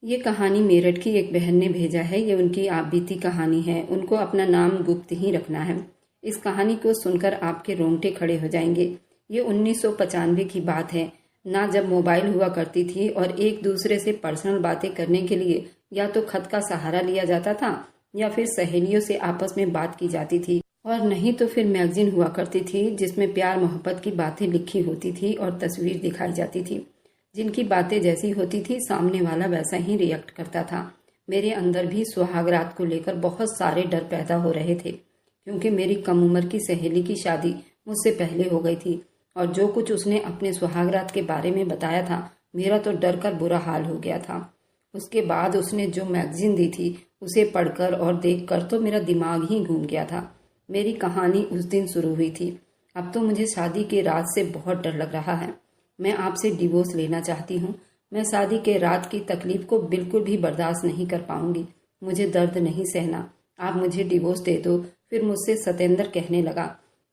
ये कहानी मेरठ की एक बहन ने भेजा है। ये उनकी आप बीती कहानी है। उनको अपना नाम गुप्त ही रखना है। इस कहानी को सुनकर आपके रोंगटे खड़े हो जाएंगे। ये 1995 की बात है ना, जब मोबाइल हुआ करती थी और एक दूसरे से पर्सनल बातें करने के लिए या तो खत का सहारा लिया जाता था या फिर सहेलियों से आपस में बात की जाती थी, और नहीं तो फिर मैगजीन हुआ करती थी जिसमें प्यार मोहब्बत की बातें लिखी होती थी और तस्वीर दिखाई जाती थी। जिनकी बातें जैसी होती थी सामने वाला वैसा ही रिएक्ट करता था। मेरे अंदर भी सुहागरात को लेकर बहुत सारे डर पैदा हो रहे थे, क्योंकि मेरी कम उम्र की सहेली की शादी मुझसे पहले हो गई थी और जो कुछ उसने अपने सुहागरात के बारे में बताया था, मेरा तो डर कर बुरा हाल हो गया था। उसके बाद उसने जो मैगजीन दी थी उसे पढ़कर और देखकर तो मेरा दिमाग ही घूम गया था। मेरी कहानी उस दिन शुरू हुई थी। अब तो मुझे शादी के रात से बहुत डर लग रहा है। मैं आपसे डिवोर्स लेना चाहती हूँ। मैं शादी के रात की तकलीफ को बिल्कुल भी बर्दाश्त नहीं कर पाऊंगी। मुझे दर्द नहीं सहना। आप मुझे डिवोर्स दे दो। फिर मुझसे सतेंद्र कहने लगा,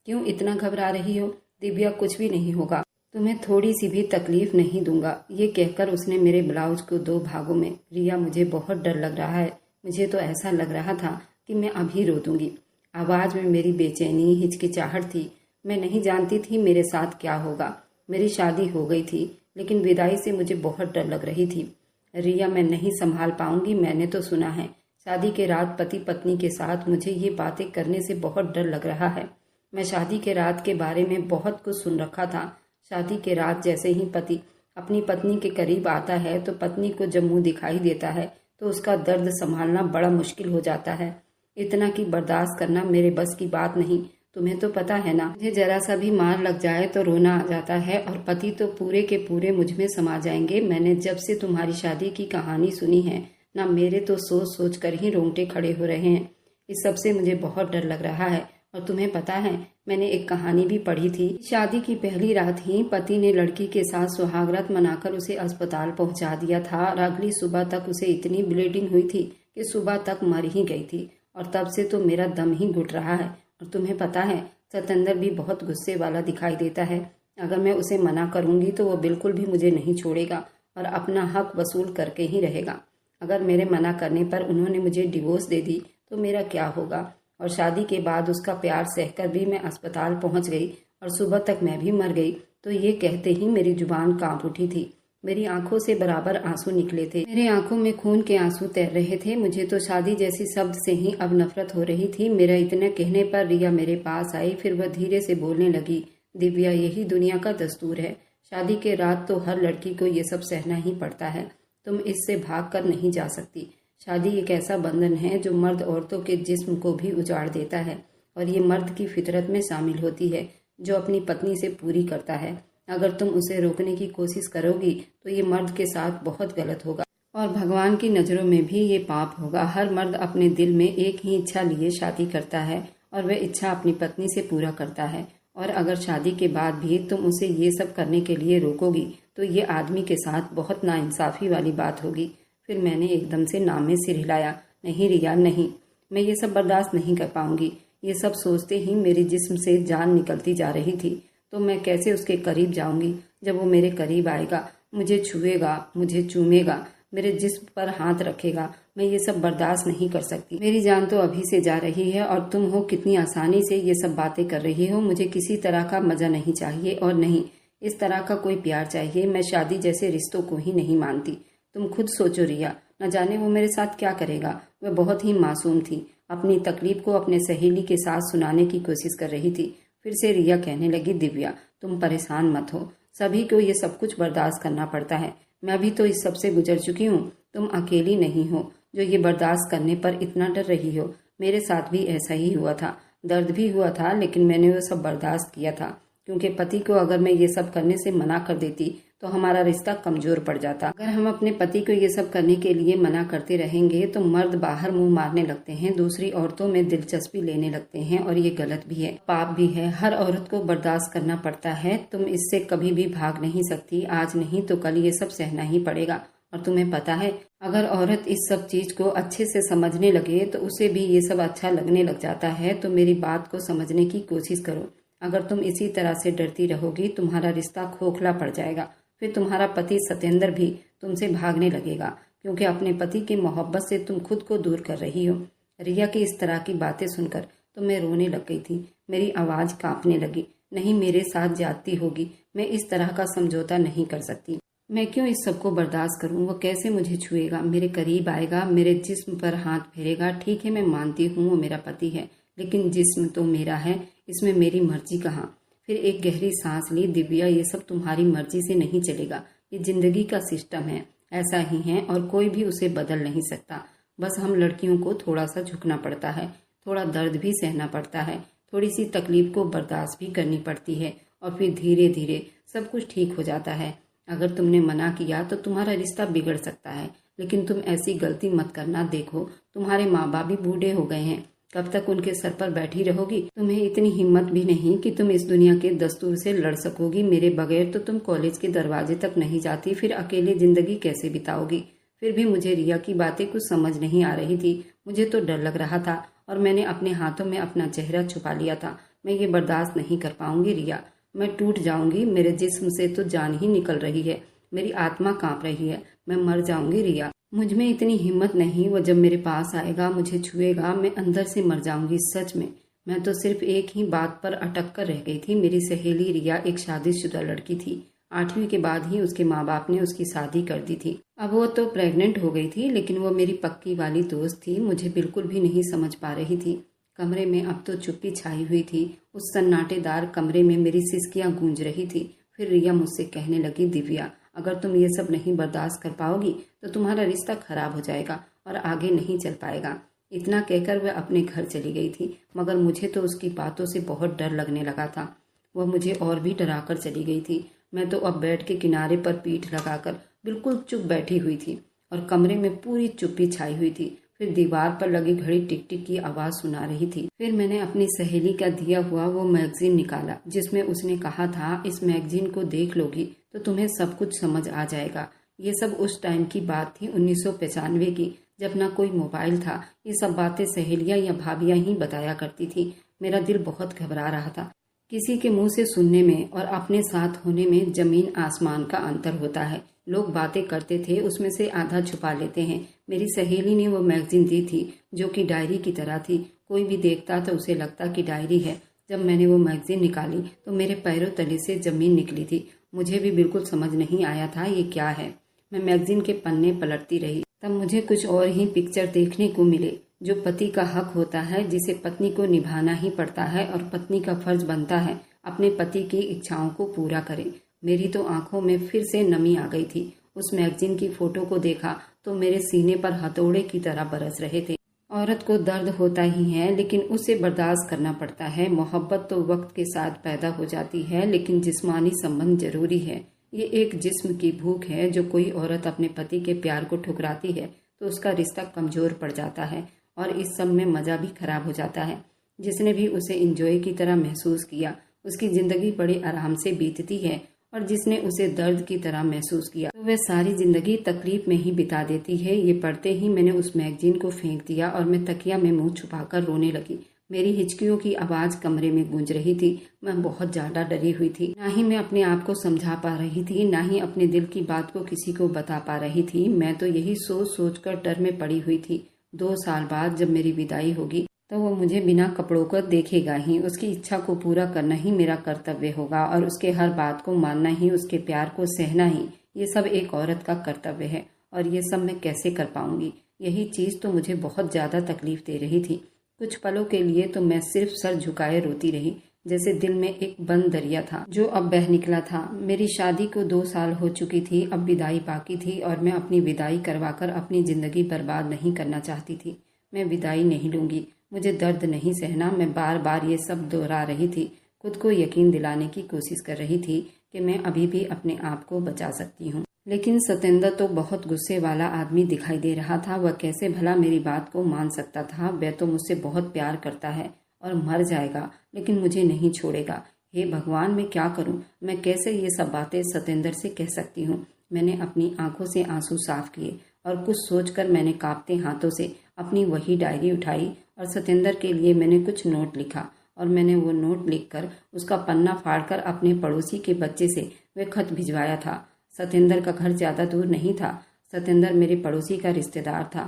क्यों इतना घबरा रही हो दिव्या, कुछ भी नहीं होगा, तुम्हें थोड़ी सी भी तकलीफ नहीं दूंगा। ये कहकर उसने मेरे ब्लाउज को 2 भागों में। रिया, मुझे बहुत डर लग रहा है। मुझे तो ऐसा लग रहा था कि मैं अभी रो दूंगी। आवाज में मेरी बेचैनी, हिचकिचाहट थी। मैं नहीं जानती थी मेरे साथ क्या होगा। मेरी शादी हो गई थी, लेकिन विदाई से मुझे बहुत डर लग रही थी। रिया, मैं नहीं संभाल पाऊंगी। मैंने तो सुना है शादी के रात पति पत्नी के साथ मुझे ये बातें करने से बहुत डर लग रहा है। मैं शादी के रात के बारे में बहुत कुछ सुन रखा था। शादी के रात जैसे ही पति अपनी पत्नी के करीब आता है तो पत्नी को जब मुंह दिखाई देता है तो उसका दर्द संभालना बड़ा मुश्किल हो जाता है। इतना कि बर्दाश्त करना मेरे बस की बात नहीं। तुम्हें तो पता है ना, मुझे जरा सा भी मार लग जाए तो रोना आ जाता है और पति तो पूरे के पूरे मुझ में समा जाएंगे। मैंने जब से तुम्हारी शादी की कहानी सुनी है ना, मेरे तो सोच सोच कर ही रोंगटे खड़े हो रहे हैं। इस सब से मुझे बहुत डर लग रहा है। और तुम्हें पता है, मैंने एक कहानी भी पढ़ी थी। शादी की पहली रात ही पति ने लड़की के साथ सुहागरात मनाकर उसे अस्पताल पहुंचा दिया था और अगली सुबह तक उसे इतनी ब्लीडिंग हुई थी कि सुबह तक मर ही गई थी। और तब से तो मेरा दम ही घुट रहा है। और तुम्हें पता है, सतेंद्र भी बहुत गुस्से वाला दिखाई देता है। अगर मैं उसे मना करूंगी तो वो बिल्कुल भी मुझे नहीं छोड़ेगा और अपना हक वसूल करके ही रहेगा। अगर मेरे मना करने पर उन्होंने मुझे डिवोर्स दे दी तो मेरा क्या होगा। और शादी के बाद उसका प्यार सहकर भी मैं अस्पताल पहुंच गई और सुबह तक मैं भी मर गई, तो ये कहते ही मेरी जुबान कांप उठी थी। मेरी आंखों से बराबर आंसू निकले थे। मेरे आंखों में खून के आंसू तैर रहे थे। मुझे तो शादी जैसी शब्द से ही अब नफरत हो रही थी। मेरा इतने कहने पर रिया मेरे पास आई। फिर वह धीरे से बोलने लगी, दिव्या, यही दुनिया का दस्तूर है। शादी के रात तो हर लड़की को ये सब सहना ही पड़ता है। तुम इससे भाग कर नहीं जा सकती। शादी एक ऐसा बंधन है जो मर्द औरतों के जिस्म को भी उजाड़ देता है और ये मर्द की फितरत में शामिल होती है जो अपनी पत्नी से पूरी करता है। अगर तुम उसे रोकने की कोशिश करोगी तो ये मर्द के साथ बहुत गलत होगा और भगवान की नज़रों में भी ये पाप होगा। हर मर्द अपने दिल में एक ही इच्छा लिए शादी करता है और वह इच्छा अपनी पत्नी से पूरा करता है। और अगर शादी के बाद भी तुम उसे ये सब करने के लिए रोकोगी तो ये आदमी के साथ बहुत नाइंसाफ़ी वाली बात होगी। फिर मैंने एकदम से नाम में सिर हिलाया, नहीं रिया, नहीं, मैं ये सब बर्दाश्त नहीं कर पाऊंगी। ये सब सोचते ही मेरे जिस्म से जान निकलती जा रही थी। तो मैं कैसे उसके करीब जाऊंगी। जब वो मेरे करीब आएगा, मुझे छुएगा, मुझे चूमेगा, मेरे जिस्म पर हाथ रखेगा, मैं ये सब बर्दाश्त नहीं कर सकती। मेरी जान तो अभी से जा रही है और तुम हो कितनी आसानी से ये सब बातें कर रही हो। मुझे किसी तरह का मजा नहीं चाहिए और नहीं इस तरह का कोई प्यार चाहिए। मैं शादी जैसे रिश्तों को ही नहीं मानती। तुम खुद सोचो रिया, न जाने वो मेरे साथ क्या करेगा। वह बहुत ही मासूम थी। अपनी तकलीफ को अपने सहेली के साथ सुनाने की कोशिश कर रही थी। फिर से रिया कहने लगी, दिव्या, तुम परेशान मत हो। सभी को ये सब कुछ बर्दाश्त करना पड़ता है। मैं भी तो इस सब से गुजर चुकी हूँ। तुम अकेली नहीं हो जो ये बर्दाश्त करने पर इतना डर रही हो। मेरे साथ भी ऐसा ही हुआ था। दर्द भी हुआ था, लेकिन मैंने वो सब बर्दाश्त किया था, क्योंकि पति को अगर मैं ये सब करने से मना कर देती तो हमारा रिश्ता कमजोर पड़ जाता। अगर हम अपने पति को ये सब करने के लिए मना करते रहेंगे तो मर्द बाहर मुंह मारने लगते हैं, दूसरी औरतों में दिलचस्पी लेने लगते हैं और ये गलत भी है, पाप भी है। हर औरत को बर्दाश्त करना पड़ता है। तुम इससे कभी भी भाग नहीं सकती। आज नहीं तो कल ये सब सहना ही पड़ेगा। और तुम्हें पता है, अगर औरत इस सब चीज को अच्छे से समझने लगे तो उसे भी ये सब अच्छा लगने लग जाता है। तो मेरी बात को समझने की कोशिश करो। अगर तुम इसी तरह से डरती रहोगी, तुम्हारा रिश्ता खोखला पड़ जाएगा। फिर तुम्हारा पति सतेंद्र भी तुमसे भागने लगेगा, क्योंकि अपने पति की मोहब्बत से तुम खुद को दूर कर रही हो। रिया की इस तरह की बातें सुनकर तो मैं रोने लग गई थी। मेरी आवाज़ कांपने लगी। नहीं, मेरे साथ ज्यादती होगी। मैं इस तरह का समझौता नहीं कर सकती। मैं क्यों इस सब को बर्दाश्त करूं? वो कैसे मुझे छुएगा, मेरे करीब आएगा, मेरे जिस्म पर हाथ फेरेगा? ठीक है, मैं मानती हूँ वो मेरा पति है, लेकिन जिस्म तो मेरा है, इसमें मेरी मर्जी कहाँ? फिर एक गहरी सांस ली। दिव्या, ये सब तुम्हारी मर्जी से नहीं चलेगा। ये जिंदगी का सिस्टम है, ऐसा ही है और कोई भी उसे बदल नहीं सकता। बस हम लड़कियों को थोड़ा सा झुकना पड़ता है, थोड़ा दर्द भी सहना पड़ता है, थोड़ी सी तकलीफ को बर्दाश्त भी करनी पड़ती है और फिर धीरे धीरे सब कुछ ठीक हो जाता है। अगर तुमने मना किया तो तुम्हारा रिश्ता बिगड़ सकता है, लेकिन तुम ऐसी गलती मत करना। देखो, तुम्हारे माँ बाप भी बूढ़े हो गए हैं, कब तक उनके सर पर बैठी रहोगी? तुम्हें इतनी हिम्मत भी नहीं कि तुम इस दुनिया के दस्तूर से लड़ सकोगी। मेरे बगैर तो तुम कॉलेज के दरवाजे तक नहीं जाती, फिर अकेले जिंदगी कैसे बिताओगी? फिर भी मुझे रिया की बातें कुछ समझ नहीं आ रही थी। मुझे तो डर लग रहा था और मैंने अपने हाथों में अपना चेहरा छुपा लिया था। मैं ये बर्दाश्त नहीं कर पाऊंगी रिया, मैं टूट जाऊंगी। मेरे जिस्म से तो जान ही निकल रही है, मेरी आत्मा कांप रही है, मैं मर जाऊंगी रिया। मुझ में इतनी हिम्मत नहीं। वो जब मेरे पास आएगा, मुझे छुएगा, मैं अंदर से मर जाऊंगी सच में। मैं तो सिर्फ एक ही बात पर अटक कर रह गई थी। मेरी सहेली रिया एक शादीशुदा लड़की थी। 8वीं के बाद ही उसके माँ बाप ने उसकी शादी कर दी थी। अब वो तो प्रेग्नेंट हो गई थी, लेकिन वो मेरी पक्की वाली दोस्त थी। मुझे बिल्कुल भी नहीं समझ पा रही थी। कमरे में अब तो चुप्पी छाई हुई थी। उस सन्नाटेदार कमरे में मेरी सिसकियां गूंज रही थी। फिर रिया मुझसे कहने लगी, दिव्या, अगर तुम ये सब नहीं बर्दाश्त कर पाओगी तो तुम्हारा रिश्ता खराब हो जाएगा और आगे नहीं चल पाएगा। इतना कहकर वह अपने घर चली गई थी, मगर मुझे तो उसकी बातों से बहुत डर लगने लगा था। वह मुझे और भी डरा कर चली गई थी। मैं तो अब बेड के किनारे पर पीठ लगाकर बिल्कुल चुप बैठी हुई थी और कमरे में पूरी चुप्पी छाई हुई थी। फिर दीवार पर लगी घड़ी टिक टिक की आवाज सुना रही थी। फिर मैंने अपनी सहेली का दिया हुआ वो मैगजीन निकाला, जिसमें उसने कहा था, इस मैगजीन को देख लोगी तो तुम्हें सब कुछ समझ आ जाएगा। ये सब उस टाइम की बात थी, 1995 की, जब ना कोई मोबाइल था। ये सब बातें सहेलियां या भाभियां ही बताया करती थी। मेरा दिल बहुत घबरा रहा था। किसी के मुंह से सुनने में और अपने साथ होने में जमीन आसमान का अंतर होता है। लोग बातें करते थे, उसमें से आधा छुपा लेते हैं। मेरी सहेली ने वो मैगजीन दी थी, जो कि डायरी की तरह थी। कोई भी देखता तो उसे लगता कि डायरी है। जब मैंने वो मैगजीन निकाली तो मेरे पैरों तले से जमीन निकली थी। मुझे भी बिल्कुल समझ नहीं आया था ये क्या है। मैं मैगजीन के पन्ने पलटती रही। तब मुझे कुछ और ही पिक्चर देखने को मिले। जो पति का हक होता है, जिसे पत्नी को निभाना ही पड़ता है और पत्नी का फर्ज बनता है अपने पति की इच्छाओं को पूरा करे। मेरी तो आंखों में फिर से नमी आ गई थी। उस मैगजीन की फोटो को देखा तो मेरे सीने पर हथौड़े की तरह बरस रहे थे। औरत को दर्द होता ही है, लेकिन उसे बर्दाश्त करना पड़ता है। मोहब्बत तो वक्त के साथ पैदा हो जाती है, लेकिन जिस्मानी संबंध जरूरी है। ये एक जिस्म की भूख है। जो कोई औरत अपने पति के प्यार को ठुकराती है तो उसका रिश्ता कमजोर पड़ जाता है और इस सब में मजा भी खराब हो जाता है। जिसने भी उसे इंजॉय की तरह महसूस किया, उसकी जिंदगी बड़े आराम से बीतती है, और जिसने उसे दर्द की तरह महसूस किया तो वह सारी जिंदगी तकलीफ में ही बिता देती है। ये पढ़ते ही मैंने उस मैगजीन को फेंक दिया और मैं तकिया में मुंह छुपाकर रोने लगी। मेरी हिचकियों की आवाज कमरे में गूंज रही थी। मैं बहुत ज्यादा डरी हुई थी। ना ही मैं अपने आप को समझा पा रही थी, ना ही अपने दिल की बात को किसी को बता पा रही थी। मैं तो यही सोच सोच कर डर में पड़ी हुई थी। 2 साल बाद जब मेरी विदाई होगी तो वो मुझे बिना कपड़ों को देखेगा ही। उसकी इच्छा को पूरा करना ही मेरा कर्तव्य होगा और उसके हर बात को मानना ही, उसके प्यार को सहना ही, ये सब एक औरत का कर्तव्य है। और ये सब मैं कैसे कर पाऊंगी? यही चीज तो मुझे बहुत ज्यादा तकलीफ दे रही थी। कुछ पलों के लिए तो मैं सिर्फ सर झुकाए रोती रही, जैसे दिल में एक बंद दरिया था जो अब बह निकला था। मेरी शादी को 2 साल हो चुकी थी, अब विदाई बाकी थी और मैं अपनी विदाई करवाकर अपनी जिंदगी बर्बाद नहीं करना चाहती थी। मैं विदाई नहीं लूंगी, मुझे दर्द नहीं सहना। मैं बार बार ये सब दोहरा रही थी, खुद को यकीन दिलाने की कोशिश कर रही थी कि मैं अभी भी अपने आप को बचा सकती हूँ। लेकिन सतेंद्र तो बहुत गुस्से वाला आदमी दिखाई दे रहा था। वह कैसे भला मेरी बात को मान सकता था? वह तो मुझसे बहुत प्यार करता है और मर जाएगा, लेकिन मुझे नहीं छोड़ेगा। हे भगवान, मैं क्या करूं? मैं कैसे ये सब बातें सतेंद्र से कह सकती हूँ? मैंने अपनी आंखों से आंसू साफ किए और कुछ सोचकर मैंने कांपते हाथों से अपनी वही डायरी उठाई और सतेंद्र के लिए मैंने कुछ नोट लिखा और मैंने वो नोट लिखकर उसका पन्ना फाड़कर अपने पड़ोसी के बच्चे से वह खत भिजवाया था। सतेंद्र का घर ज्यादा दूर नहीं था। सतेंद्र मेरे पड़ोसी का रिश्तेदार था।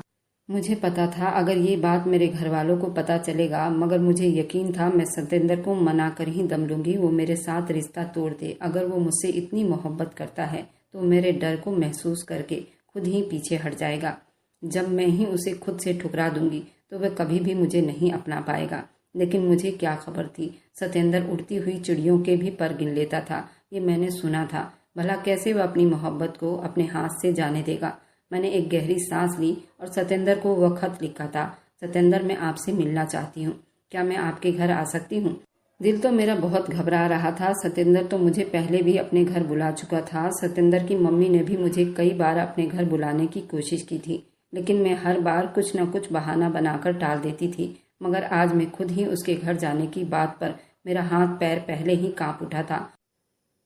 मुझे पता था अगर ये बात मेरे घर वालों को पता चलेगा, मगर मुझे यकीन था मैं सतेंद्र को मना कर ही दम लूंगी। वो मेरे साथ रिश्ता तोड़ दे। अगर वो मुझसे इतनी मोहब्बत करता है तो मेरे डर को महसूस करके खुद ही पीछे हट जाएगा। जब मैं ही उसे खुद से ठुकरा दूंगी तो वह कभी भी मुझे नहीं अपना पाएगा। लेकिन मुझे क्या खबर थी, सतेंद्र उड़ती हुई चिड़ियों के भी पर गिन लेता था। ये मैंने सुना था। भला कैसे वह अपनी मोहब्बत को अपने हाथ से जाने देगा। मैंने एक गहरी सांस ली और सतेंद्र को वह खत लिखा था। सतेंद्र, मैं आपसे मिलना चाहती हूँ। क्या मैं आपके घर आ सकती हूँ? दिल तो मेरा बहुत घबरा रहा था। सतेंद्र तो मुझे पहले भी अपने घर बुला चुका था। सतेंद्र की मम्मी ने भी मुझे कई बार अपने घर बुलाने की कोशिश की थी, लेकिन मैं हर बार कुछ न कुछ बहाना बनाकर टाल देती थी। मगर आज मैं खुद ही उसके घर जाने की बात पर मेरा हाथ पैर पहले ही कांप उठा था।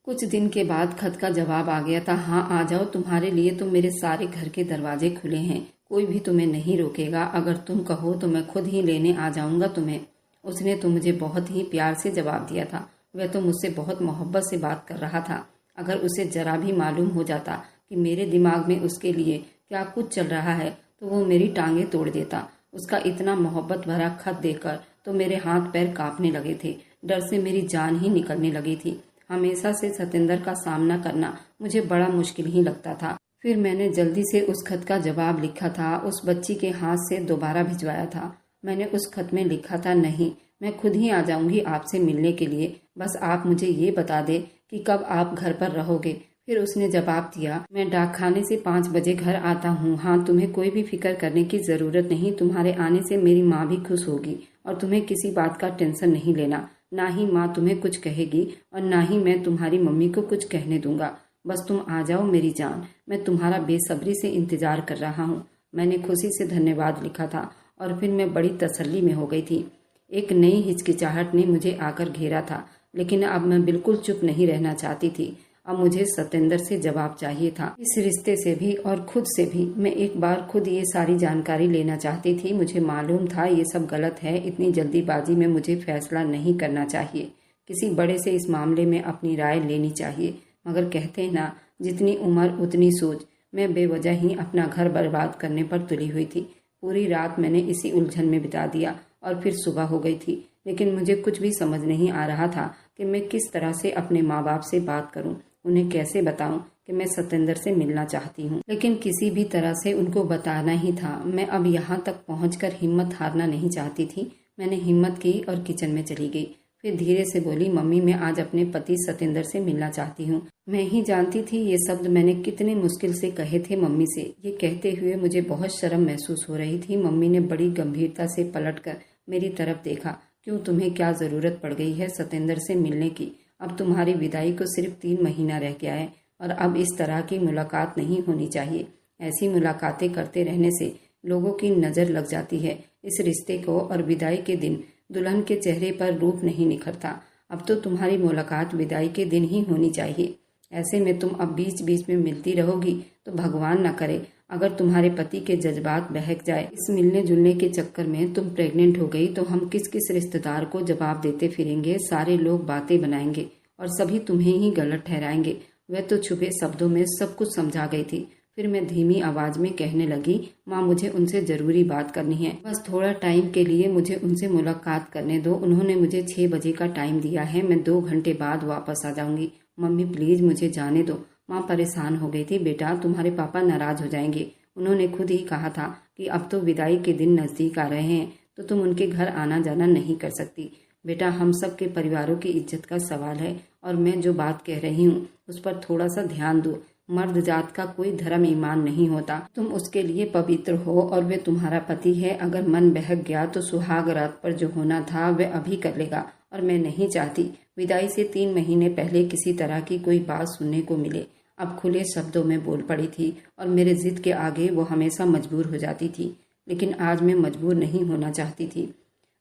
कुछ दिन के बाद खत का जवाब आ गया था। हाँ, आ जाओ, तुम्हारे लिए तो मेरे सारे घर के दरवाजे खुले हैं। कोई भी तुम्हें नहीं रोकेगा। अगर तुम कहो तो मैं खुद ही लेने आ जाऊंगा तुम्हें। उसने तो मुझे बहुत ही प्यार से जवाब दिया था। वह तो मुझसे बहुत मोहब्बत से बात कर रहा था। अगर उसे जरा भी मालूम हो जाता कि मेरे दिमाग में उसके लिए क्या कुछ चल रहा है तो वो मेरी टांगें तोड़ देता। उसका इतना मोहब्बत भरा खत देखकर तो मेरे हाथ पैर कांपने लगे थे। डर से मेरी जान ही निकलने लगी थी। हमेशा से सतेंद्र का सामना करना मुझे बड़ा मुश्किल ही लगता था। फिर मैंने जल्दी से उस खत का जवाब लिखा था। उस बच्ची के हाथ से दोबारा भिजवाया था। मैंने उस खत में लिखा था, नहीं, मैं खुद ही आ जाऊंगी आपसे मिलने के लिए। बस आप मुझे ये बता दे कि कब आप घर पर रहोगे। फिर उसने जवाब दिया, मैं डाकखाने से 5 बजे घर आता हूँ। हाँ, तुम्हें कोई भी फिक्र करने की ज़रूरत नहीं। तुम्हारे आने से मेरी माँ भी खुश होगी और तुम्हें किसी बात का टेंशन नहीं लेना। ना ही माँ तुम्हें कुछ कहेगी और ना ही मैं तुम्हारी मम्मी को कुछ कहने दूंगा। बस तुम आ जाओ मेरी जान। मैं तुम्हारा बेसब्री से इंतजार कर रहा हूँ। मैंने खुशी से धन्यवाद लिखा था और फिर मैं बड़ी तसल्ली में हो गई थी। एक नई हिचकिचाहट ने मुझे आकर घेरा था, लेकिन अब मैं बिल्कुल चुप नहीं रहना चाहती थी। अब मुझे सतेंद्र से जवाब चाहिए था, इस रिश्ते से भी और खुद से भी। मैं एक बार खुद ये सारी जानकारी लेना चाहती थी। मुझे मालूम था ये सब गलत है। इतनी जल्दीबाजी में मुझे फैसला नहीं करना चाहिए। किसी बड़े से इस मामले में अपनी राय लेनी चाहिए। मगर कहते हैं ना, जितनी उम्र उतनी सोच। मैं बेवजह ही अपना घर बर्बाद करने पर तुली हुई थी। पूरी रात मैंने इसी उलझन में बिता दिया और फिर सुबह हो गई थी। लेकिन मुझे कुछ भी समझ नहीं आ रहा था कि मैं किस तरह से अपने माँ बाप से बात करूं। उन्हें कैसे बताऊं कि मैं सतेंद्र से मिलना चाहती हूं। लेकिन किसी भी तरह से उनको बताना ही था। मैं अब यहाँ तक पहुंचकर हिम्मत हारना नहीं चाहती थी। मैंने हिम्मत की और किचन में चली गई। फिर धीरे से बोली, मम्मी, मैं आज अपने पति सतेंद्र से मिलना चाहती हूँ। मैं ही जानती थी ये शब्द मैंने कितने मुश्किल से कहे थे मम्मी से। ये कहते हुए मुझे बहुत शर्म महसूस हो रही थी। मम्मी ने बड़ी गंभीरता से पलटकर मेरी तरफ देखा। क्यों, तुम्हें क्या जरूरत पड़ गई है सतेंद्र से मिलने की? अब तुम्हारी विदाई को सिर्फ 3 महीना रह गया है और अब इस तरह की मुलाकात नहीं होनी चाहिए। ऐसी मुलाकातें करते रहने से लोगों की नज़र लग जाती है इस रिश्ते को, और विदाई के दिन दुल्हन के चेहरे पर रूप नहीं निखरता। अब तो तुम्हारी मुलाकात विदाई के दिन ही होनी चाहिए। ऐसे में तुम अब बीच बीच में मिलती रहोगी तो भगवान न करे अगर तुम्हारे पति के जज्बात बहक जाए। इस मिलने जुलने के चक्कर में तुम प्रेग्नेंट हो गई तो हम किस किस रिश्तेदार को जवाब देते फिरेंगे। सारे लोग बातें बनाएंगे और सभी तुम्हें ही गलत ठहराएंगे। वह तो छुपे शब्दों में सब कुछ समझा गई थी। फिर मैं धीमी आवाज में कहने लगी, माँ, मुझे उनसे जरूरी बात करनी है। बस थोड़ा टाइम के लिए मुझे उनसे मुलाकात करने दो। उन्होंने मुझे 6 बजे का टाइम दिया है। मैं 2 घंटे बाद वापस आ जाऊंगी। मम्मी, प्लीज मुझे जाने दो। माँ परेशान हो गई थी। बेटा, तुम्हारे पापा नाराज हो जाएंगे। उन्होंने खुद ही कहा था कि अब तो विदाई के दिन नजदीक आ रहे हैं तो तुम उनके घर आना जाना नहीं कर सकती। बेटा, हम सब के परिवारों की इज्जत का सवाल है और मैं जो बात कह रही हूँ उस पर थोड़ा सा ध्यान दो। मर्द जात का कोई धर्म ईमान नहीं होता। तुम उसके लिए पवित्र हो और वे तुम्हारा पति है। अगर मन बहक गया तो सुहाग रात पर जो होना था वह अभी कर लेगा, और मैं नहीं चाहती विदाई से 3 महीने पहले किसी तरह की कोई बात सुनने को मिले। अब खुले शब्दों में बोल पड़ी थी और मेरे जिद के आगे वो हमेशा मजबूर हो जाती थी। लेकिन आज मैं मजबूर नहीं होना चाहती थी।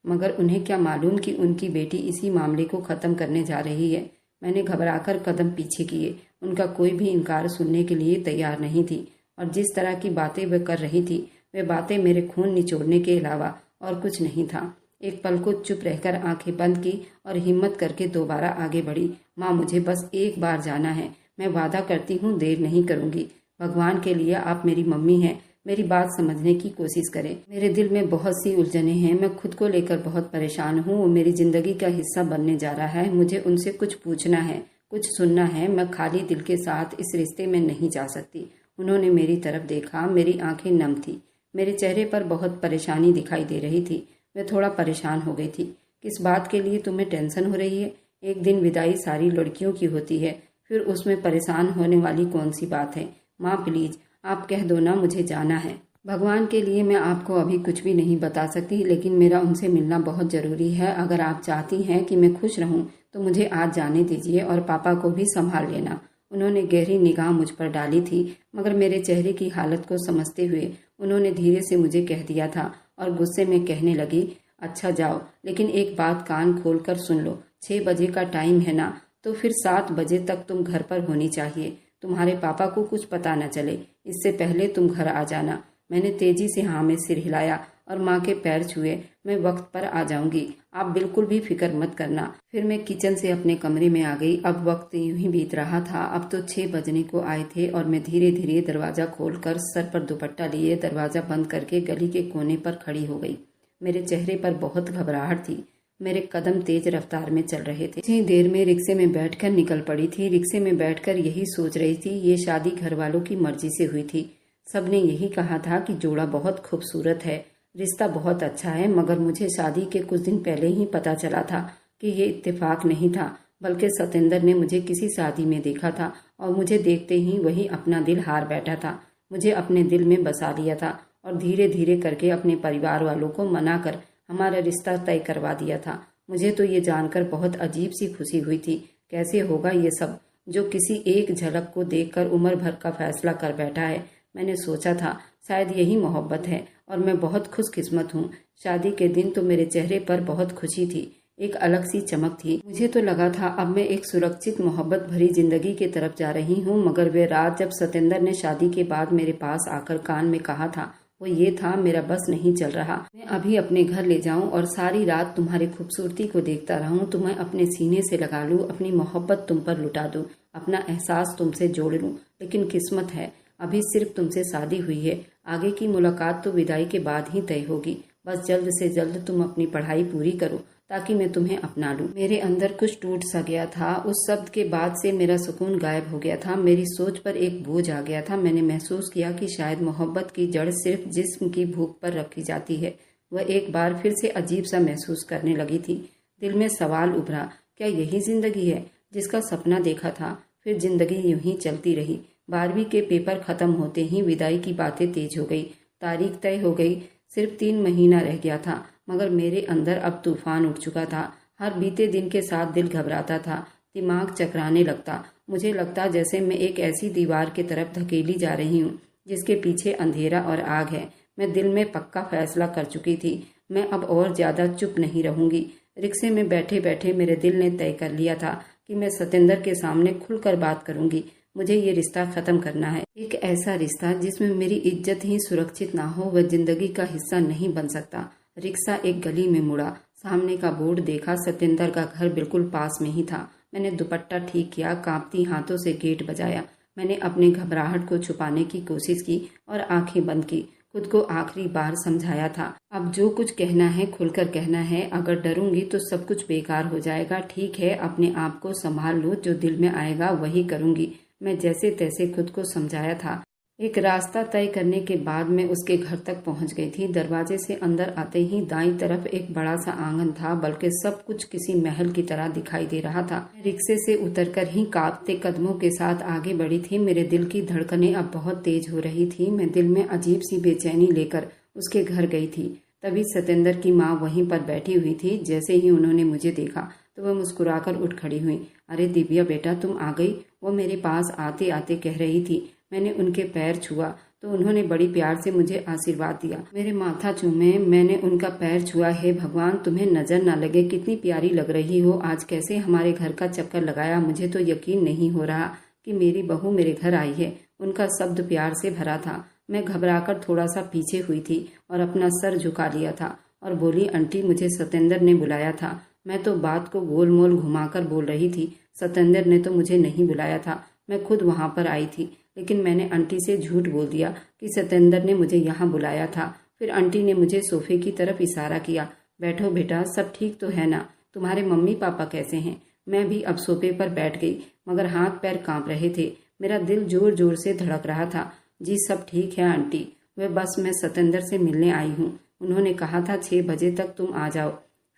मगर उन्हें क्या मालूम कि उनकी बेटी इसी मामले को ख़त्म करने जा रही है। मैंने घबराकर कदम पीछे किए। उनका कोई भी इनकार सुनने के लिए तैयार नहीं थी, और जिस तरह की बातें वह कर रही थी वे बातें मेरे खून निचोड़ने के अलावा और कुछ नहीं था। एक पल को चुप रहकर आंखें बंद की और हिम्मत करके दोबारा आगे बढ़ी। माँ, मुझे बस एक बार जाना है। मैं वादा करती हूँ देर नहीं करूँगी। भगवान के लिए आप मेरी मम्मी हैं, मेरी बात समझने की कोशिश करें। मेरे दिल में बहुत सी उलझनें हैं, मैं खुद को लेकर बहुत परेशान हूँ। वो मेरी जिंदगी का हिस्सा बनने जा रहा है, मुझे उनसे कुछ पूछना है, कुछ सुनना है। मैं खाली दिल के साथ इस रिश्ते में नहीं जा सकती। उन्होंने मेरी तरफ देखा, मेरी आंखें नम थी, मेरे चेहरे पर बहुत परेशानी दिखाई दे रही थी। मैं थोड़ा परेशान हो गई थी। किस बात के लिए तुम्हें टेंशन हो रही है? एक दिन विदाई सारी लड़कियों की होती है, फिर उसमें परेशान होने वाली कौन सी बात है? माँ प्लीज आप कह दो ना, मुझे जाना है। भगवान के लिए मैं आपको अभी कुछ भी नहीं बता सकती, लेकिन मेरा उनसे मिलना बहुत जरूरी है। अगर आप चाहती हैं कि मैं खुश रहूं तो मुझे आज जाने दीजिए और पापा को भी संभाल लेना। उन्होंने गहरी निगाह मुझ पर डाली थी, मगर मेरे चेहरे की हालत को समझते हुए उन्होंने धीरे से मुझे कह दिया था और गुस्से में कहने लगी, अच्छा जाओ, लेकिन एक बात कान खोल कर सुन लो। 6 बजे का टाइम है ना, तो फिर 7 बजे तक तुम घर पर होनी चाहिए। तुम्हारे पापा को कुछ पता न चले, इससे पहले तुम घर आ जाना। मैंने तेजी से हाँ में सिर हिलाया और माँ के पैर छुए। मैं वक्त पर आ जाऊंगी, आप बिल्कुल भी फिक्र मत करना। फिर मैं किचन से अपने कमरे में आ गई। अब वक्त यूं ही बीत रहा था। अब तो 6 बजने को आए थे और मैं धीरे धीरे दरवाजा खोलकर सर पर दुपट्टा लिए दरवाजा बंद करके गली के कोने पर खड़ी हो गई। मेरे चेहरे पर बहुत घबराहट थी, मेरे कदम तेज रफ्तार में चल रहे थे। इतनी देर में रिक्शे में बैठकर निकल पड़ी थी। रिक्शे में बैठकर यही सोच रही थी, ये शादी घर वालों की मर्जी से हुई थी। सबने यही कहा था कि जोड़ा बहुत खूबसूरत है, रिश्ता बहुत अच्छा है, मगर मुझे शादी के कुछ दिन पहले ही पता चला था कि ये इत्तेफाक नहीं था, बल्कि सतेंद्र ने मुझे किसी शादी में देखा था और मुझे देखते ही वही अपना दिल हार बैठा था। मुझे अपने दिल में बसा लिया था और धीरे धीरे करके अपने परिवार वालों को मनाकर हमारा रिश्ता तय करवा दिया था। मुझे तो ये जानकर बहुत अजीब सी खुशी हुई थी। कैसे होगा ये सब, जो किसी एक झलक को देखकर उम्र भर का फैसला कर बैठा है। मैंने सोचा था शायद यही मोहब्बत है और मैं बहुत खुशकिस्मत हूँ। शादी के दिन तो मेरे चेहरे पर बहुत खुशी थी, एक अलग सी चमक थी। मुझे तो लगा था अब मैं एक सुरक्षित मोहब्बत भरी जिंदगी की तरफ जा रही हूँ, मगर वे रात जब सतेंद्र ने शादी के बाद मेरे पास आकर कान में कहा था, वो ये था, मेरा बस नहीं चल रहा। मैं अभी अपने घर ले जाऊं और सारी रात तुम्हारी खूबसूरती को देखता रहूं, तुम्हें अपने सीने से लगा लूं, अपनी मोहब्बत तुम पर लुटा दूं, अपना एहसास तुमसे जोड़ लूं। लेकिन किस्मत है अभी सिर्फ तुमसे शादी हुई है, आगे की मुलाकात तो विदाई के बाद ही तय होगी। बस जल्द से जल्द तुम अपनी पढ़ाई पूरी करो ताकि मैं तुम्हें अपना लूं। मेरे अंदर कुछ टूट सा गया था। उस शब्द के बाद से मेरा सुकून गायब हो गया था। मेरी सोच पर एक बोझ आ गया था। मैंने महसूस किया कि शायद मोहब्बत की जड़ सिर्फ जिस्म की भूख पर रखी जाती है। वह एक बार फिर से अजीब सा महसूस करने लगी थी। दिल में सवाल उभरा, क्या यही जिंदगी है जिसका सपना देखा था? फिर जिंदगी यूं ही चलती रही। 12वीं के पेपर खत्म होते ही विदाई की बातें तेज हो गई। तारीख तय हो गई, सिर्फ 3 महीना रह गया था, मगर मेरे अंदर अब तूफान उठ चुका था। हर बीते दिन के साथ दिल घबराता था, दिमाग चकराने लगता। मुझे लगता जैसे मैं एक ऐसी दीवार की तरफ धकेली जा रही हूँ जिसके पीछे अंधेरा और आग है। मैं दिल में पक्का फैसला कर चुकी थी, मैं अब और ज्यादा चुप नहीं रहूंगी। रिक्शे में बैठे बैठे मेरे दिल ने तय कर लिया था कि मैं सतेंद्र के सामने खुलकर बात करूंगी। मुझे ये रिश्ता खत्म करना है, एक ऐसा रिश्ता जिसमें मेरी इज्जत ही सुरक्षित ना हो, वह जिंदगी का हिस्सा नहीं बन सकता। रिक्शा एक गली में मुड़ा, सामने का बोर्ड देखा, सतेंद्र का घर बिल्कुल पास में ही था। मैंने दुपट्टा ठीक किया, कांपती हाथों से गेट बजाया। मैंने अपनी घबराहट को छुपाने की कोशिश की और आंखें बंद की। खुद को आखिरी बार समझाया था, अब जो कुछ कहना है खुलकर कहना है, अगर डरूंगी तो सब कुछ बेकार हो जाएगा। ठीक है, अपने आप को संभाल लो, जो दिल में आएगा वही करूंगी। मैं जैसे तैसे खुद को समझाया था। एक रास्ता तय करने के बाद मैं उसके घर तक पहुंच गई थी। दरवाजे से अंदर आते ही दाईं तरफ एक बड़ा सा आंगन था, बल्कि सब कुछ किसी महल की तरह दिखाई दे रहा था। मैं रिक्शे से उतरकर ही कांपते कदमों के साथ आगे बढ़ी थी। मेरे दिल की धड़कनें अब बहुत तेज हो रही थी। मैं दिल में अजीब सी बेचैनी लेकर उसके घर गई थी। तभी सतेंद्र की माँ वहीं पर बैठी हुई थी। जैसे ही उन्होंने मुझे देखा तो वह मुस्कुराकर उठ खड़ी हुई। अरे दिव्या बेटा, तुम आ गई, वो मेरे पास आते आते कह रही थी। मैंने उनके पैर छुआ तो उन्होंने बड़ी प्यार से मुझे आशीर्वाद दिया। मेरे माथा चूमे मैंने उनका पैर छुआ। हे भगवान, तुम्हें नजर ना लगे, कितनी प्यारी लग रही हो। आज कैसे हमारे घर का चक्कर लगाया, मुझे तो यकीन नहीं हो रहा कि मेरी बहू मेरे घर आई है। उनका शब्द प्यार से भरा था। मैं घबराकर थोड़ा सा पीछे हुई थी और अपना सर झुका लिया था और बोली, आंटी मुझे सतेंद्र ने बुलाया था। मैं तो बात को गोल मोल घुमाकर बोल रही थी, सतेंद्र ने तो मुझे नहीं बुलाया था, मैं खुद वहां पर आई थी। लेकिन मैंने आंटी से झूठ बोल दिया कि सतेंद्र ने मुझे यहाँ बुलाया था। फिर आंटी ने मुझे सोफे की तरफ इशारा किया। बैठो बेटा, सब ठीक तो है ना? तुम्हारे मम्मी पापा कैसे हैं? मैं भी अब सोफे पर बैठ गई, मगर हाथ पैर कांप रहे थे। मेरा दिल जोर जोर से धड़क रहा था। जी सब ठीक है आंटी, वह बस मैं सतेंद्र से मिलने आई हूँ। उन्होंने कहा था 6 बजे तक तुम आ जाओ।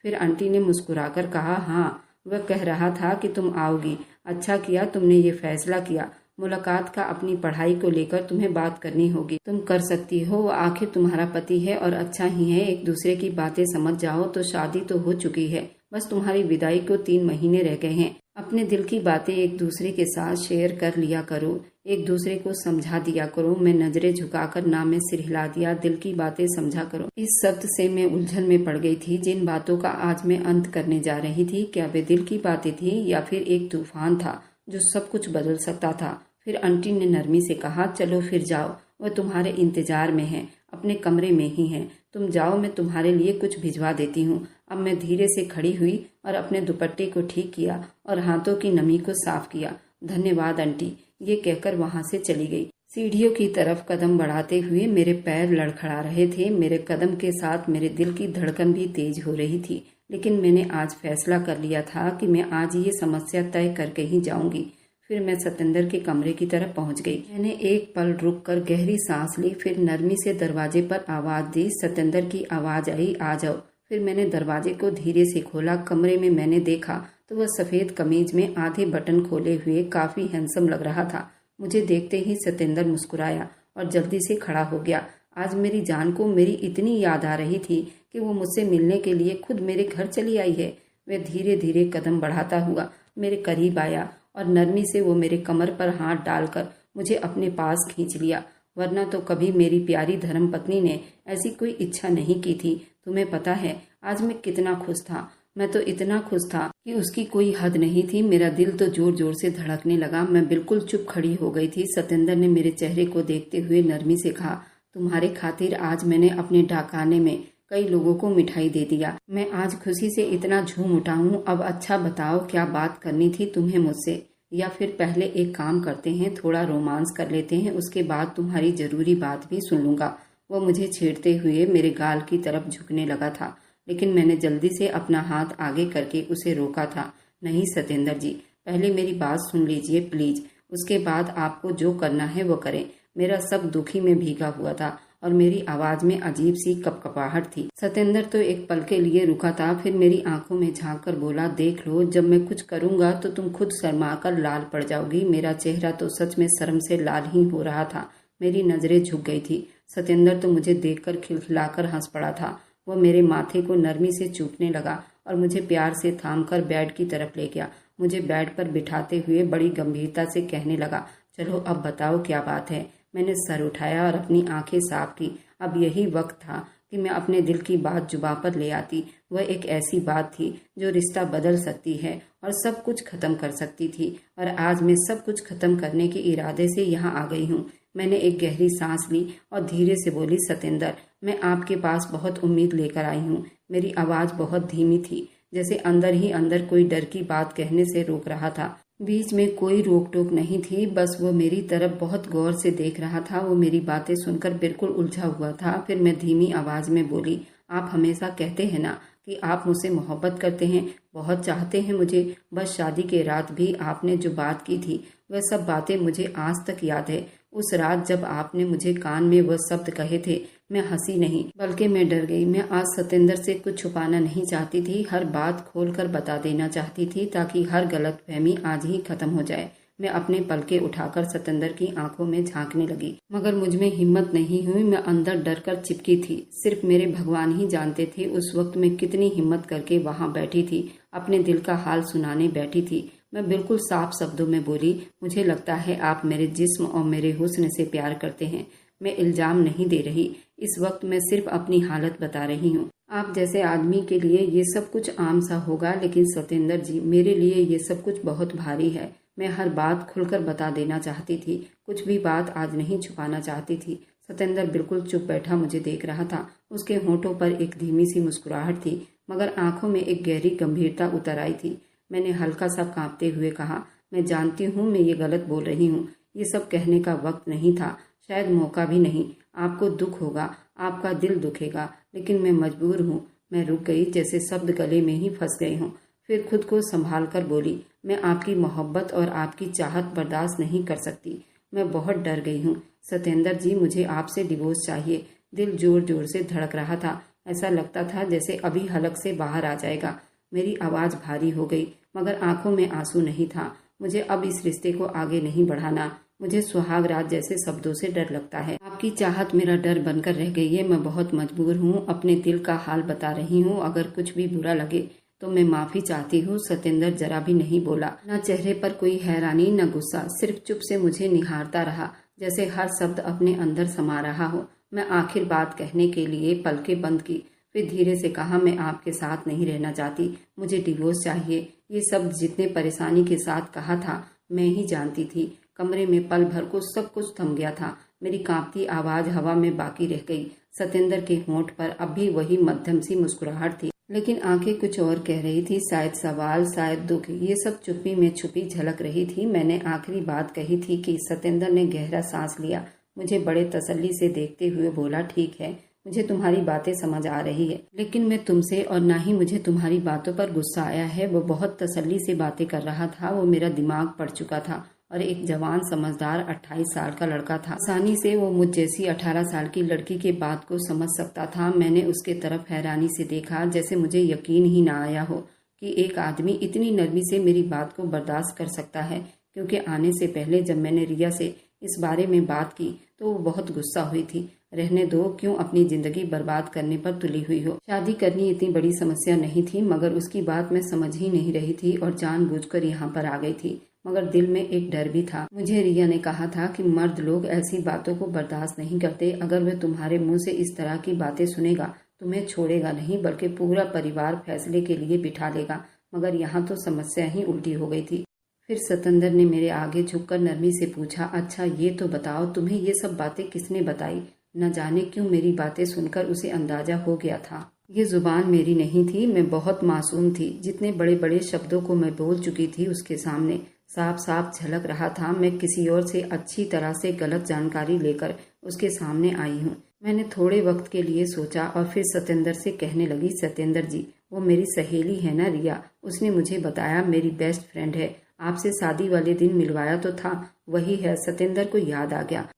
फिर आंटी ने मुस्कुराकर कहा, हाँ वह कह रहा था कि तुम आओगी। अच्छा किया तुमने ये फैसला किया। मुलाकात का अपनी पढ़ाई को लेकर तुम्हें बात करनी होगी। तुम कर सकती हो, वो आखिर तुम्हारा पति है और अच्छा ही है। एक दूसरे की बातें समझ जाओ तो शादी तो हो चुकी है, बस तुम्हारी विदाई को 3 महीने रह गए हैं। अपने दिल की बातें एक दूसरे के साथ शेयर कर लिया करो, एक दूसरे को समझा दिया करो। मैं नजरें झुकाकर ना में सिर हिला दिया, दिल की बातें समझा करो। इस शब्द से मैं उलझन में पड़ गई थी। जिन बातों का आज मैं अंत करने जा रही थी, क्या वे दिल की बातें थी या फिर एक तूफान था जो सब कुछ बदल सकता था। फिर आंटी ने नरमी से कहा, चलो फिर जाओ, वह तुम्हारे इंतजार में है, अपने कमरे में ही है। तुम जाओ, मैं तुम्हारे लिए कुछ भिजवा देती हूँ। अब मैं धीरे से खड़ी हुई और अपने दुपट्टे को ठीक किया और हाथों की नमी को साफ किया। धन्यवाद आंटी, ये कहकर वहां से चली गई। सीढ़ियों की तरफ कदम बढ़ाते हुए मेरे पैर लड़खड़ा रहे थे। मेरे कदम के साथ मेरे दिल की धड़कन भी तेज हो रही थी। लेकिन मैंने आज फैसला कर लिया था कि मैं आज ये समस्या तय करके ही जाऊंगी। फिर मैं सतेंद्र के कमरे की तरफ पहुंच गई। मैंने एक पल रुककर गहरी सांस ली, फिर नरमी से दरवाजे पर आवाज दी। सतेंद्र की आवाज आई, आ जाओ। फिर मैंने दरवाजे को धीरे से खोला। कमरे में मैंने देखा तो वह सफेद कमीज में आधे बटन खोले हुए काफी हैंडसम लग रहा था। मुझे देखते ही सतेंद्र मुस्कुराया और जल्दी से खड़ा हो गया। आज मेरी जान को मेरी इतनी याद आ रही थी कि वो मुझसे मिलने के लिए खुद मेरे घर चली आई है। वह धीरे धीरे कदम बढ़ाता हुआ मेरे करीब आया और नरमी से वो मेरे कमर पर हाथ डालकर मुझे अपने पास खींच लिया। वरना तो कभी मेरी प्यारी धर्मपत्नी ने ऐसी कोई इच्छा नहीं की थी। तुम्हें पता है आज मैं कितना खुश था। मैं तो इतना खुश था कि उसकी कोई हद नहीं थी। मेरा दिल तो जोर जोर से धड़कने लगा। मैं बिल्कुल चुप खड़ी हो गई थी। सतेंद्र ने मेरे चेहरे को देखते हुए नरमी से कहा, तुम्हारे खातिर आज मैंने अपने डाकखाने में कई लोगों को मिठाई दे दिया। मैं आज खुशी से इतना झूम उठा हूँ। अब अच्छा बताओ, क्या बात करनी थी तुम्हें मुझसे? या फिर पहले एक काम करते हैं, थोड़ा रोमांस कर लेते हैं, उसके बाद तुम्हारी जरूरी बात भी सुन लूंगा। वो मुझे छेड़ते हुए मेरे गाल की तरफ झुकने लगा था, लेकिन मैंने जल्दी से अपना हाथ आगे करके उसे रोका था। नहीं सतेंद्र जी, पहले मेरी बात सुन लीजिए प्लीज, उसके बाद आपको जो करना है वो करें। मेरा सब दुखी में भीगा हुआ था और मेरी आवाज में अजीब सी कपकपाहट थी। सतेंद्र तो एक पल के लिए रुका था, फिर मेरी आंखों में झांक कर बोला, देख लो, जब मैं कुछ करूंगा तो तुम खुद शर्मा कर लाल पड़ जाओगी। मेरा चेहरा तो सच में शर्म से लाल ही हो रहा था। मेरी नजरें झुक गई थी। सतेंद्र तो मुझे देखकर खिलखिलाकर हंस पड़ा था। वह मेरे माथे को नरमी से चूमने लगा और मुझे प्यार से थामकर बेड की तरफ ले गया। मुझे बेड पर बिठाते हुए बड़ी गंभीरता से कहने लगा, चलो अब बताओ क्या बात है। मैंने सर उठाया और अपनी आंखें साफ की। अब यही वक्त था कि मैं अपने दिल की बात जुबां पर ले आती। वह एक ऐसी बात थी जो रिश्ता बदल सकती है और सब कुछ खत्म कर सकती थी। और आज मैं सब कुछ खत्म करने के इरादे से यहाँ आ गई हूँ। मैंने एक गहरी सांस ली और धीरे से बोली, सतेंद्र, मैं आपके पास बहुत उम्मीद लेकर आई हूँ। मेरी आवाज बहुत धीमी थी, जैसे अंदर ही अंदर कोई डर की बात कहने से रोक रहा था। बीच में कोई रोक टोक नहीं थी, बस वो मेरी तरफ बहुत गौर से देख रहा था। वो मेरी बातें सुनकर बिल्कुल उलझा हुआ था। फिर मैं धीमी आवाज में बोली, आप हमेशा कहते हैं ना कि आप मुझसे मोहब्बत करते हैं, बहुत चाहते हैं मुझे। बस शादी के रात भी आपने जो बात की थी वह सब बातें मुझे आज तक याद है। उस रात जब आपने मुझे कान में वह शब्द कहे थे, मैं हंसी नहीं बल्कि मैं डर गई। मैं आज सतेंद्र से कुछ छुपाना नहीं चाहती थी, हर बात खोलकर बता देना चाहती थी ताकि हर गलतफहमी आज ही खत्म हो जाए। मैं अपने पलके उठाकर सतेंद्र की आंखों में झांकने लगी, मगर मुझ में हिम्मत नहीं हुई। मैं अंदर डर कर चिपकी थी। सिर्फ मेरे भगवान ही जानते थे उस वक्त मैं कितनी हिम्मत करके वहां बैठी थी, अपने दिल का हाल सुनाने बैठी थी। मैं बिल्कुल साफ शब्दों में बोली, मुझे लगता है आप मेरे जिस्म और मेरे हुस्न से प्यार करते हैं। मैं इल्जाम नहीं दे रही, इस वक्त मैं सिर्फ अपनी हालत बता रही हूँ। आप जैसे आदमी के लिए ये सब कुछ आम सा होगा, लेकिन सतेंद्र जी, मेरे लिए ये सब कुछ बहुत भारी है। मैं हर बात खुलकर बता देना चाहती थी, कुछ भी बात आज नहीं छुपाना चाहती थी। सतेंद्र बिल्कुल चुप बैठा मुझे देख रहा था। उसके होठों पर एक धीमी सी मुस्कुराहट थी, मगर आंखों में एक गहरी गंभीरता उतर आई थी। मैंने हल्का सा कांपते हुए कहा, मैं जानती हूँ मैं ये गलत बोल रही हूँ, ये सब कहने का वक्त नहीं था, शायद मौका भी नहीं। आपको दुख होगा, आपका दिल दुखेगा, लेकिन मैं मजबूर हूँ। मैं रुक गई, जैसे शब्द गले में ही फंस गई हूँ। फिर खुद को संभाल कर बोली, मैं आपकी मोहब्बत और आपकी चाहत बर्दाश्त नहीं कर सकती। मैं बहुत डर गई हूँ सत्येंद्र जी, मुझे आपसे डिवोर्स चाहिए। दिल जोर जोर से धड़क रहा था, ऐसा लगता था जैसे अभी हलक से बाहर आ जाएगा। मेरी आवाज़ भारी हो गई, मगर आंखों में आंसू नहीं था। मुझे अब इस रिश्ते को आगे नहीं बढ़ाना। मुझे सुहाग रात जैसे शब्दों से डर लगता है। आपकी चाहत मेरा डर बनकर रह गई है। मैं बहुत मजबूर हूँ, अपने दिल का हाल बता रही हूँ। अगर कुछ भी बुरा लगे तो मैं माफ़ी चाहती हूँ। सत्येंद्र जरा भी नहीं बोला, न चेहरे पर कोई हैरानी न गुस्सा, सिर्फ चुप से मुझे निहारता रहा, जैसे हर शब्द अपने अंदर समा रहा हो। मैं आखिर बात कहने के लिए पलकें बंद की, फिर धीरे से कहा, मैं आपके साथ नहीं रहना चाहती, मुझे डिवोर्स चाहिए। ये शब्द जितने परेशानी के साथ कहा था मैं ही जानती थी। कमरे में पल भर को सब कुछ थम गया था। मेरी कांपती आवाज़ हवा में बाकी रह गई। सत्येंद्र के होंठ पर अब भी वही मध्यम सी मुस्कुराहट थी, लेकिन आंखें कुछ और कह रही थी, शायद सवाल, शायद दुख। ये सब चुप्पी में छुपी झलक रही थी। मैंने आखिरी बात कही थी कि सत्येंद्र ने गहरा सांस लिया, मुझे बड़े तसल्ली से देखते हुए बोला, ठीक है, मुझे तुम्हारी बातें समझ आ रही है, लेकिन मैं तुमसे और ना ही मुझे तुम्हारी बातों पर गुस्सा आया है। वो बहुत तसल्ली से बातें कर रहा था। वो मेरा दिमाग पढ़ चुका था और एक जवान समझदार 28 साल का लड़का था। आसानी से वो मुझ जैसी 18 साल की लड़की के बात को समझ सकता था। मैंने उसके तरफ हैरानी से देखा, जैसे मुझे यकीन ही ना आया हो कि एक आदमी इतनी नरमी से मेरी बात को बर्दाश्त कर सकता है। क्योंकि आने से पहले जब मैंने रिया से इस बारे में बात की तो वो बहुत गुस्सा हुई थी। रहने दो, क्यों अपनी जिंदगी बर्बाद करने पर तुली हुई हो। शादी करनी इतनी बड़ी समस्या नहीं थी, मगर उसकी बात मैं समझ ही नहीं रही थी और जानबूझकर यहाँ पर आ गई थी। मगर दिल में एक डर भी था। मुझे रिया ने कहा था कि मर्द लोग ऐसी बातों को बर्दाश्त नहीं करते। अगर वह तुम्हारे मुंह से इस तरह की बातें सुनेगा तुम्हें छोड़ेगा नहीं, बल्कि पूरा परिवार फैसले के लिए बिठा लेगा। मगर यहाँ तो समस्या ही उल्टी हो गई थी। फिर सत्येंद्र ने मेरे आगे झुककर नरमी से पूछा, अच्छा ये तो बताओ, तुम्हें ये सब बातें किसने बताई? न जाने क्यों मेरी बातें सुनकर उसे अंदाजा हो गया था ये जुबान मेरी नहीं थी। मैं बहुत मासूम थी। जितने बड़े बड़े शब्दों को मैं बोल चुकी थी उसके सामने साफ साफ झलक रहा था मैं किसी और से अच्छी तरह से गलत जानकारी लेकर उसके सामने आई हूँ। मैंने थोड़े वक्त के लिए सोचा और फिर सत्येंद्र से कहने लगी, सत्येंद्र जी, वो मेरी सहेली है ना रिया, उसने मुझे बताया, मेरी बेस्ट फ्रेंड है। आपसे शादी वाले दिन मिलवाया तो था, वही है। सत्येंद्र को याद आ गया।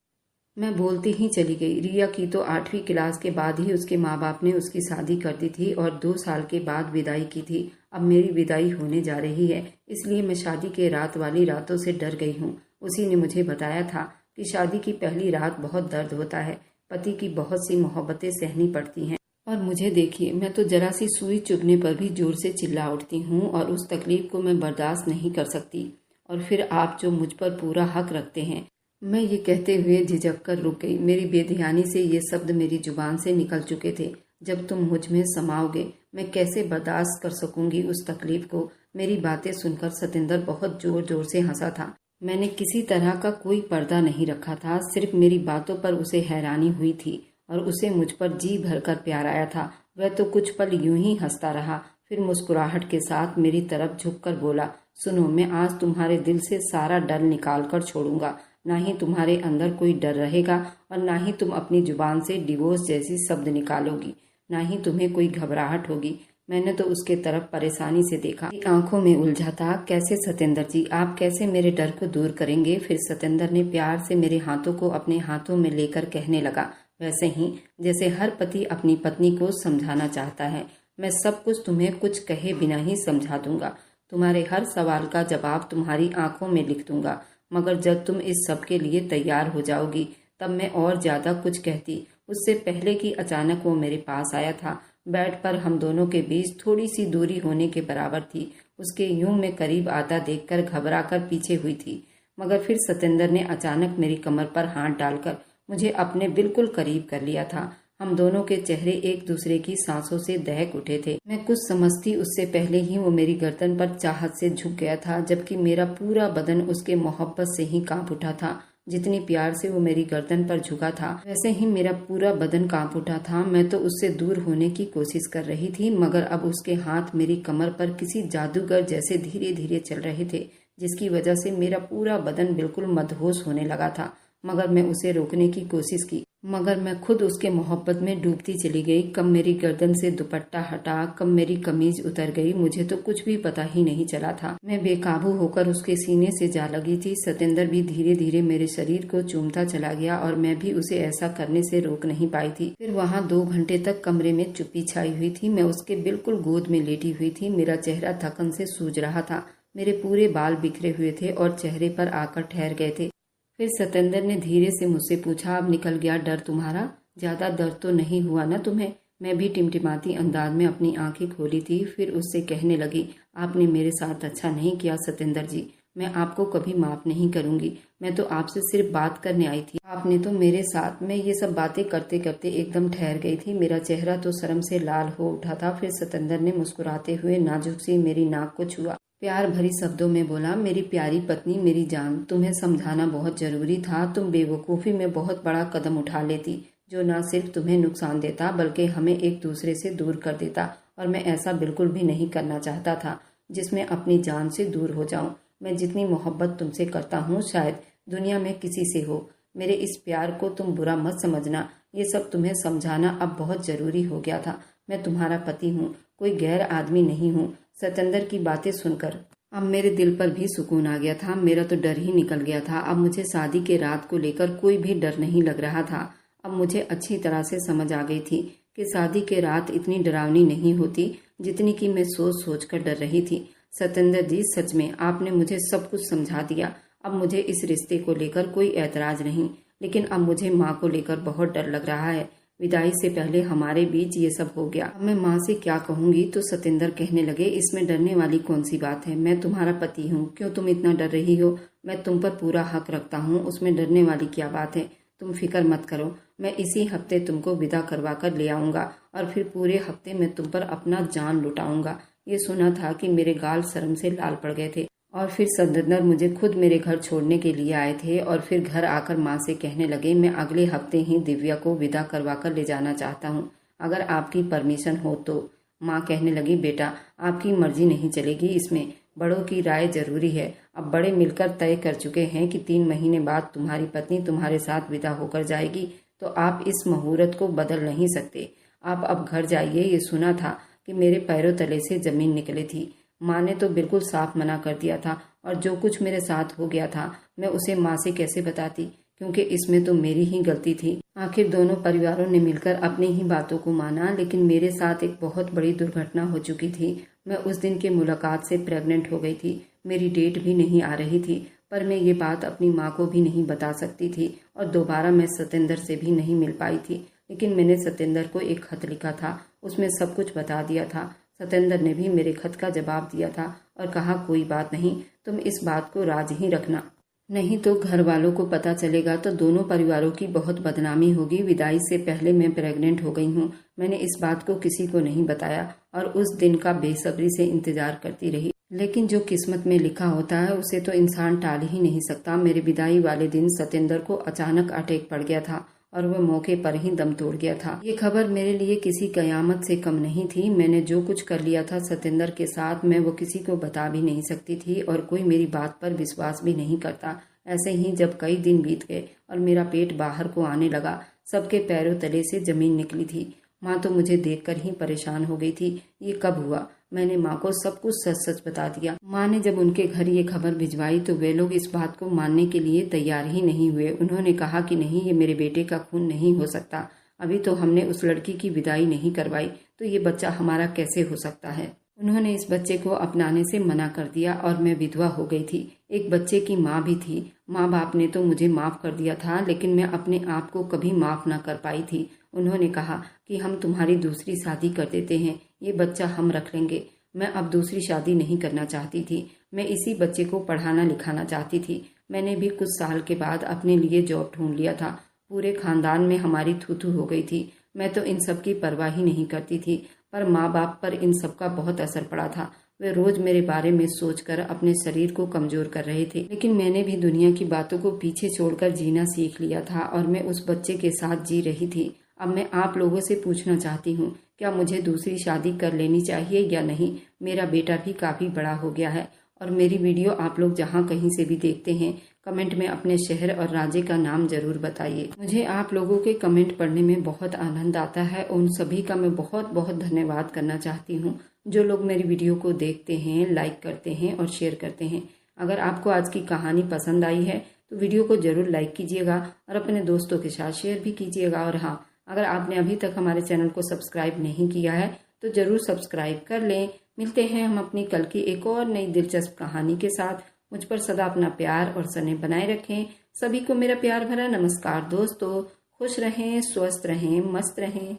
मैं बोलती ही चली गई। रिया की तो 8वीं क्लास के बाद ही उसके माँ बाप ने उसकी शादी कर दी थी और 2 साल के बाद विदाई की थी। अब मेरी विदाई होने जा रही है, इसलिए मैं शादी के रात वाली रातों से डर गई हूँ। उसी ने मुझे बताया था कि शादी की पहली रात बहुत दर्द होता है, पति की बहुत सी मोहब्बतें सहनी पड़ती हैं। और मुझे देखिए, मैं तो जरा सी सुई चुभने पर भी जोर से चिल्ला उठती हूँ और उस तकलीफ को मैं बर्दाश्त नहीं कर सकती। और फिर आप जो मुझ पर पूरा हक रखते हैं। मैं ये कहते हुए झिझक कर रुक गई। मेरी बेध्यानी से ये शब्द मेरी जुबान से निकल चुके थे। जब तुम मुझ में समाओगे मैं कैसे बर्दाश्त कर सकूंगी उस तकलीफ को। मेरी बातें सुनकर सत्येंद्र बहुत जोर जोर से हंसा था। मैंने किसी तरह का कोई पर्दा नहीं रखा था, सिर्फ मेरी बातों पर उसे हैरानी हुई थी और उसे मुझ पर जी भरकर प्यार आया था। वह तो कुछ पल यूं ही हंसता रहा, फिर मुस्कुराहट के साथ मेरी तरफ झुककर बोला, सुनो, मैं आज तुम्हारे दिल से सारा डर निकाल कर छोड़ूंगा। ना ही तुम्हारे अंदर कोई डर रहेगा और ना ही तुम अपनी जुबान से डिवोर्स जैसी शब्द निकालोगी, ना ही तुम्हें कोई घबराहट होगी। मैंने तो उसके तरफ परेशानी से देखा, आंखों में उलझा था। कैसे सत्येंद्र जी, आप कैसे मेरे डर को दूर करेंगे? फिर सत्येंद्र ने प्यार से मेरे हाथों को अपने हाथों में लेकर कहने लगा, वैसे ही जैसे हर पति अपनी पत्नी को समझाना चाहता है। मैं सब कुछ तुम्हें कुछ कहे बिना ही समझा दूंगा। तुम्हारे हर सवाल का जवाब तुम्हारी आंखों में लिख दूंगा। मगर जब तुम इस सब के लिए तैयार हो जाओगी तब मैं और ज्यादा कुछ कहती। उससे पहले कि अचानक वो मेरे पास आया था। बेड पर हम दोनों के बीच थोड़ी सी दूरी होने के बराबर थी। उसके यूं में करीब आता देखकर घबरा कर पीछे हुई थी, मगर फिर सत्येंद्र ने अचानक मेरी कमर पर हाथ डालकर मुझे अपने बिल्कुल करीब कर लिया था। हम दोनों के चेहरे एक दूसरे की सांसों से दहक उठे थे। मैं कुछ समझती उससे पहले ही वो मेरी गर्दन पर चाहत से झुक गया था, जबकि मेरा पूरा बदन उसके मोहब्बत से ही कांप उठा था। जितनी प्यार से वो मेरी गर्दन पर झुका था वैसे ही मेरा पूरा बदन कांप उठा था। मैं तो उससे दूर होने की कोशिश कर रही थी, मगर अब उसके हाथ मेरी कमर पर किसी जादूगर जैसे धीरे धीरे चल रहे थे। जिसकी वजह से मेरा पूरा बदन बिल्कुल मदहोश होने लगा था। मगर मैं उसे रोकने की कोशिश की, मगर मैं खुद उसके मोहब्बत में डूबती चली गई। कब मेरी गर्दन से दुपट्टा हटा, कब मेरी कमीज उतर गई, मुझे तो कुछ भी पता ही नहीं चला था। मैं बेकाबू होकर उसके सीने से जा लगी थी। सतेंद्र भी धीरे धीरे मेरे शरीर को चूमता चला गया और मैं भी उसे ऐसा करने से रोक नहीं पाई थी। फिर वहाँ 2 घंटे तक कमरे में चुप्पी छाई हुई थी। मैं उसके बिल्कुल गोद में लेटी हुई थी। मेरा चेहरा थकन से सूज रहा था। मेरे पूरे बाल बिखरे हुए थे और चेहरे पर आकर ठहर गए थे। फिर सतेंद्र ने धीरे से मुझसे पूछा, अब निकल गया डर तुम्हारा? ज्यादा दर्द तो नहीं हुआ ना तुम्हें? मैं भी टिमटिमाती अंदाज में अपनी आंखें खोली थी। फिर उससे कहने लगी, आपने मेरे साथ अच्छा नहीं किया सतेंद्र जी। मैं आपको कभी माफ नहीं करूंगी। मैं तो आपसे सिर्फ बात करने आई थी। आपने तो मेरे साथ में ये सब बातें करते करते एकदम ठहर गई थी। मेरा चेहरा तो शर्म से लाल हो उठा था। फिर सतेंद्र ने मुस्कुराते हुए नाजुक सी मेरी नाक को छुआ, प्यार भरी शब्दों में बोला, मेरी प्यारी पत्नी, मेरी जान, तुम्हें समझाना बहुत जरूरी था। तुम बेवकूफ़ी में बहुत बड़ा कदम उठा लेती, जो न सिर्फ तुम्हें नुकसान देता बल्कि हमें एक दूसरे से दूर कर देता। और मैं ऐसा बिल्कुल भी नहीं करना चाहता था जिसमें अपनी जान से दूर हो जाऊं। मैं जितनी मोहब्बत तुमसे करता हूँ शायद दुनिया में किसी से हो। मेरे इस प्यार को तुम बुरा मत समझना। ये सब तुम्हें समझाना अब बहुत जरूरी हो गया था। मैं तुम्हारा पति हूँ, कोई गैर आदमी नहीं हूँ। सतेंद्र की बातें सुनकर अब मेरे दिल पर भी सुकून आ गया था। मेरा तो डर ही निकल गया था। अब मुझे शादी के रात को लेकर कोई भी डर नहीं लग रहा था। अब मुझे अच्छी तरह से समझ आ गई थी कि शादी के रात इतनी डरावनी नहीं होती जितनी कि मैं सोच सोच कर डर रही थी। सतेंद्र जी, सच में आपने मुझे सब कुछ समझा दिया। अब मुझे इस रिश्ते को लेकर कोई ऐतराज नहीं, लेकिन अब मुझे माँ को लेकर बहुत डर लग रहा है। विदाई से पहले हमारे बीच ये सब हो गया। अब मैं माँ से क्या कहूँगी? तो सतेंद्र कहने लगे, इसमें डरने वाली कौन सी बात है? मैं तुम्हारा पति हूँ, क्यों तुम इतना डर रही हो? मैं तुम पर पूरा हक रखता हूँ, उसमें डरने वाली क्या बात है? तुम फिक्र मत करो, मैं इसी हफ्ते तुमको विदा करवा कर ले आऊँगा और फिर पूरे हफ्ते मैं तुम पर अपना जान लुटाऊंगा। ये सुना था कि मेरे गाल शर्म से लाल पड़ गए थे और फिर सतेंद्र मुझे खुद मेरे घर छोड़ने के लिए आए थे और फिर घर आकर माँ से कहने लगे, मैं अगले हफ्ते ही दिव्या को विदा करवा कर ले जाना चाहता हूँ, अगर आपकी परमिशन हो तो। माँ कहने लगी, बेटा आपकी मर्जी नहीं चलेगी इसमें, बड़ों की राय जरूरी है। अब बड़े मिलकर तय कर चुके हैं कि 3 महीने बाद तुम्हारी पत्नी तुम्हारे साथ विदा होकर जाएगी, तो आप इस मुहूर्त को बदल नहीं सकते। आप अब घर जाइए। ये सुना था कि मेरे पैरों तले से जमीन निकली थी। माँ ने तो बिल्कुल साफ मना कर दिया था और जो कुछ मेरे साथ हो गया था मैं उसे माँ से कैसे बताती, क्योंकि इसमें तो मेरी ही गलती थी। आखिर दोनों परिवारों ने मिलकर अपनी ही बातों को माना, लेकिन मेरे साथ एक बहुत बड़ी दुर्घटना हो चुकी थी। मैं उस दिन की मुलाकात से प्रेग्नेंट हो गई थी। मेरी डेट भी नहीं आ रही थी, पर मैं ये बात अपनी माँ को भी नहीं बता सकती थी और दोबारा मैं सतेंद्र से भी नहीं मिल पाई थी। लेकिन मैंने सतेंद्र को एक खत लिखा था, उसमें सब कुछ बता दिया था। सतेंद्र ने भी मेरे खत का जवाब दिया था और कहा, कोई बात नहीं, तुम इस बात को राज ही रखना, नहीं तो घर वालों को पता चलेगा तो दोनों परिवारों की बहुत बदनामी होगी। विदाई से पहले मैं प्रेग्नेंट हो गई हूँ। मैंने इस बात को किसी को नहीं बताया और उस दिन का बेसब्री से इंतजार करती रही, लेकिन जो किस्मत में लिखा होता है उसे तो इंसान टाल ही नहीं सकता। मेरे विदाई वाले दिन सतेंद्र को अचानक अटैक पड़ गया था और वह मौके पर ही दम तोड़ गया था। ये खबर मेरे लिए किसी कयामत से कम नहीं थी। मैंने जो कुछ कर लिया था सतेंद्र के साथ, मैं वो किसी को बता भी नहीं सकती थी और कोई मेरी बात पर विश्वास भी नहीं करता। ऐसे ही जब कई दिन बीत गए और मेरा पेट बाहर को आने लगा, सबके पैरों तले से जमीन निकली थी। माँ तो मुझे देखकर ही परेशान हो गई थी। ये कब हुआ? मैंने माँ को सब कुछ सच सच बता दिया। माँ ने जब उनके घर ये खबर भिजवाई तो वे लोग इस बात को मानने के लिए तैयार ही नहीं हुए। उन्होंने कहा कि नहीं, ये मेरे बेटे का खून नहीं हो सकता। अभी तो हमने उस लड़की की विदाई नहीं करवाई, तो ये बच्चा हमारा कैसे हो सकता है। उन्होंने इस बच्चे को अपनाने से मना कर दिया और मैं विधवा हो गई थी। एक बच्चे की माँ भी थी। माँ बाप ने तो मुझे माफ कर दिया था, लेकिन मैं अपने आप को कभी माफ न कर पाई थी। उन्होंने कहा कि हम तुम्हारी दूसरी शादी कर देते हैं, ये बच्चा हम रख लेंगे। मैं अब दूसरी शादी नहीं करना चाहती थी। मैं इसी बच्चे को पढ़ाना लिखाना चाहती थी। मैंने भी कुछ साल के बाद अपने लिए जॉब ढूंढ लिया था। पूरे खानदान में हमारी थू-थू हो गई थी। मैं तो इन सब की परवाह ही नहीं करती थी, पर माँ बाप पर इन सब का बहुत असर पड़ा था। वे रोज मेरे बारे में सोचकर अपने शरीर को कमजोर कर रहे थे, लेकिन मैंने भी दुनिया की बातों को पीछे छोड़कर जीना सीख लिया था और मैं उस बच्चे के साथ जी रही थी। अब मैं आप लोगों से पूछना चाहती हूँ, क्या मुझे दूसरी शादी कर लेनी चाहिए या नहीं? मेरा बेटा भी काफी बड़ा हो गया है और मेरी वीडियो आप लोग जहाँ कहीं से भी देखते हैं, कमेंट में अपने शहर और राज्य का नाम जरूर बताइए। मुझे आप लोगों के कमेंट पढ़ने में बहुत आनंद आता है। उन सभी का मैं बहुत बहुत धन्यवाद करना चाहती हूँ जो लोग मेरी वीडियो को देखते हैं, लाइक करते हैं और शेयर करते हैं। अगर आपको आज की कहानी पसंद आई है तो वीडियो को जरूर लाइक कीजिएगा और अपने दोस्तों के साथ शेयर भी कीजिएगा। और हाँ, अगर आपने अभी तक हमारे चैनल को सब्सक्राइब नहीं किया है तो जरूर सब्सक्राइब कर लें। मिलते हैं हम अपनी कल की एक और नई दिलचस्प कहानी के साथ। मुझ पर सदा अपना प्यार और स्नेह बनाए रखें। सभी को मेरा प्यार भरा नमस्कार दोस्तों। खुश रहें, स्वस्थ रहें, मस्त रहें।